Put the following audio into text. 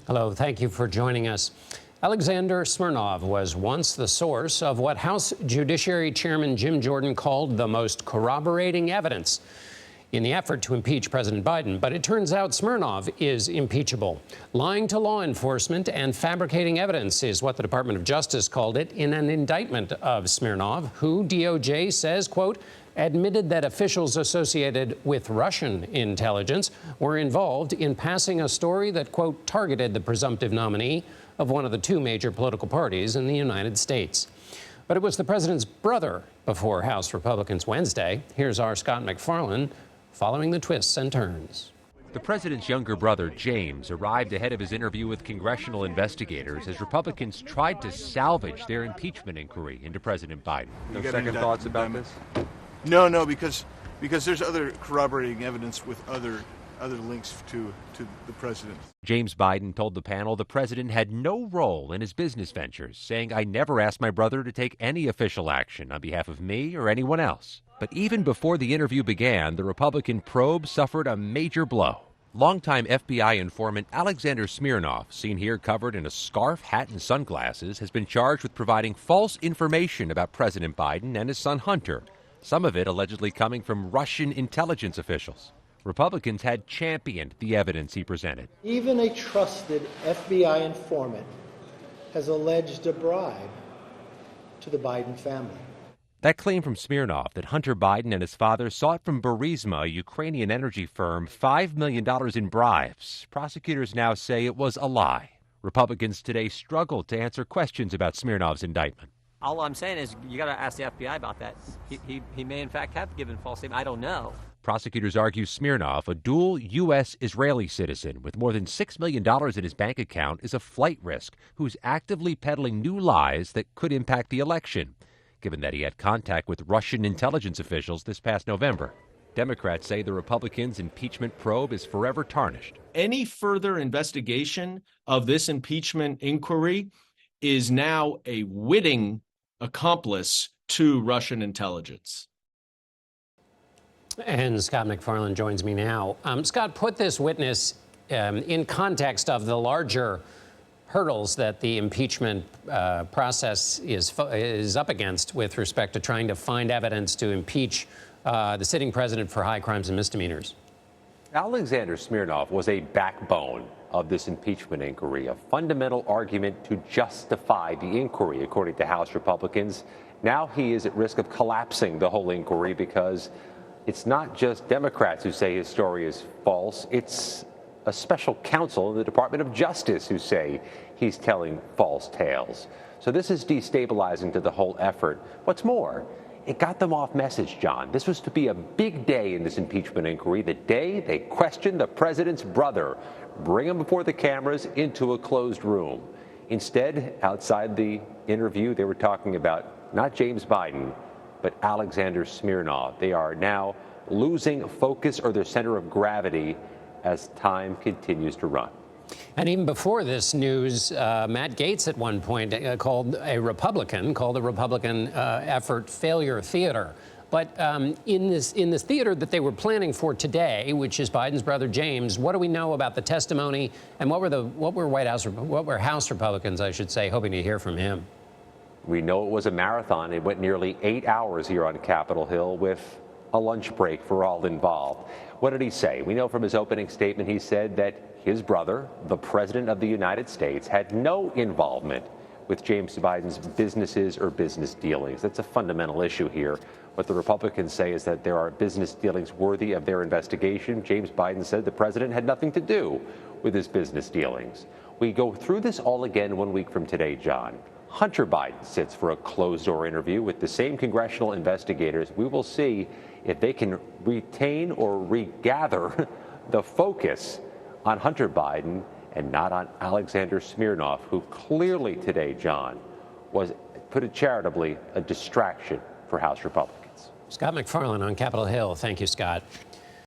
Hello, thank you for joining us. Alexander Smirnov was once the source of what House Judiciary Chairman Jim Jordan called the most corroborating evidence in the effort to impeach President Biden. But it turns out Smirnov is impeachable. Lying to law enforcement and fabricating evidence is what the Department of Justice called it in an indictment of Smirnov, who DOJ says, quote, admitted that officials associated with Russian intelligence were involved in passing a story that, quote, targeted the presumptive nominee of one of the two major political parties in the United States. But it was the president's brother before House Republicans Wednesday. Here's our Scott MacFarlane following the twists and turns. The president's younger brother, James, arrived ahead of his interview with congressional investigators as Republicans tried to salvage their impeachment inquiry into President Biden. No second thoughts about this? No, because there's other corroborating evidence with other links to the president. James Biden told the panel the president had no role in his business ventures, saying, I never asked my brother to take any official action on behalf of me or anyone else. But even before the interview began, the Republican probe suffered a major blow. Longtime FBI informant Alexander Smirnov, seen here covered in a scarf, hat, and sunglasses, has been charged with providing false information about President Biden and his son Hunter, some of it allegedly coming from Russian intelligence officials. Republicans had championed the evidence he presented. Even a trusted FBI informant has alleged a bribe to the Biden family. That claim from Smirnov that Hunter Biden and his father sought from Burisma, a Ukrainian energy firm, $5 million in bribes. Prosecutors now say it was a lie. Republicans today struggled to answer questions about Smirnov's indictment. All I'm saying is you got to ask the FBI about that. He may, in fact, have given false statement. I don't know. Prosecutors argue Smirnov, a dual U.S.-Israeli citizen with more than $6 million in his bank account, is a flight risk who's actively peddling new lies that could impact the election, given that he had contact with Russian intelligence officials this past November. Democrats say the Republicans' impeachment probe is forever tarnished. Any further investigation of this impeachment inquiry is now a witting accomplice to Russian intelligence. And Scott MacFarlane joins me now. Scott, put this witness in context of the larger hurdles that the impeachment process is up against with respect to trying to find evidence to impeach the sitting president for high crimes and misdemeanors. Alexander Smirnov was a backbone of this impeachment inquiry, a fundamental argument to justify the inquiry, according to House Republicans. Now he is at risk of collapsing the whole inquiry because it's not just Democrats who say his story is false. It's a special counsel in the Department of Justice who say he's telling false tales. So this is destabilizing to the whole effort. What's more, it got them off message, John. This was to be a big day in this impeachment inquiry, the day they questioned the president's brother, bring him before the cameras into a closed room. Instead, outside the interview, they were talking about not James Biden, but Alexander Smirnov. They are now losing focus or their center of gravity as time continues to run. And even before this news, Matt Gaetz at one point called the Republican effort failure theater. But in this theater that they were planning for today, which is Biden's brother James, what do we know about the testimony, and what were House Republicans, I should say, hoping to hear from him? We know it was a marathon. It went nearly 8 hours here on Capitol Hill with a lunch break for all involved. What did he say? We know from his opening statement he said that his brother, the President of the United States, had no involvement with James Biden's businesses or business dealings. That's a fundamental issue here. What the Republicans say is that there are business dealings worthy of their investigation. James Biden said the president had nothing to do with his business dealings. We go through this all again 1 week from today, John. Hunter Biden sits for a closed-door interview with the same congressional investigators. We will see if they can retain or regather the focus on Hunter Biden and not on Alexander Smirnov, who clearly today, John, was, put it charitably, a distraction for House Republicans. Scott MacFarlane on Capitol Hill. Thank you, Scott.